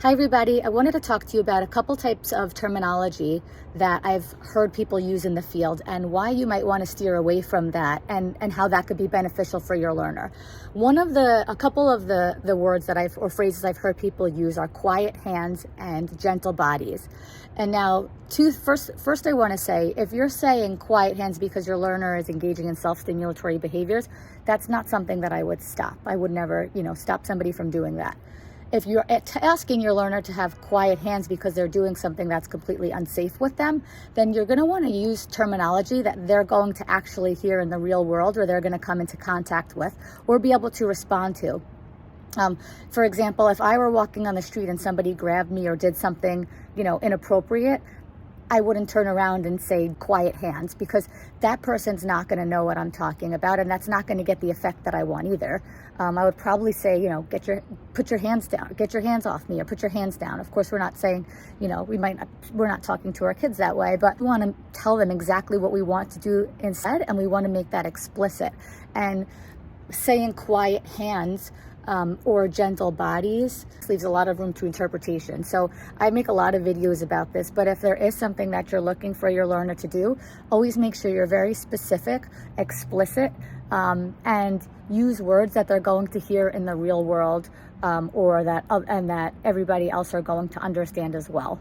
Hi everybody, I wanted to talk to you about a couple types of terminology that I've heard people use in the field and why you might want to steer away from that and how that could be beneficial for your learner. A couple of the words that or phrases I've heard people use are quiet hands and gentle bodies. And now first I want to say, if you're saying quiet hands because your learner is engaging in self-stimulatory behaviors, that's not something that I would stop. I would never, stop somebody from doing that. If you're asking your learner to have quiet hands because they're doing something that's completely unsafe with them, then you're going to want to use terminology that they're going to actually hear in the real world, or they're going to come into contact with or be able to respond to. For example, if I were walking on the street and somebody grabbed me or did something, inappropriate, I wouldn't turn around and say quiet hands, because that person's not going to know what I'm talking about, and that's not going to get the effect that I want either. I would probably say, put your hands down, get your hands off me, or put your hands down. Of course, we're not saying, we're not talking to our kids that way, but we want to tell them exactly what we want to do instead, and we want to make that explicit. And saying quiet hands or gentle bodies leaves a lot of room to interpretation. So I make a lot of videos about this, but if there is something that you're looking for your learner to do, always make sure you're very specific, explicit, and use words that they're going to hear in the real world, and that everybody else are going to understand as well.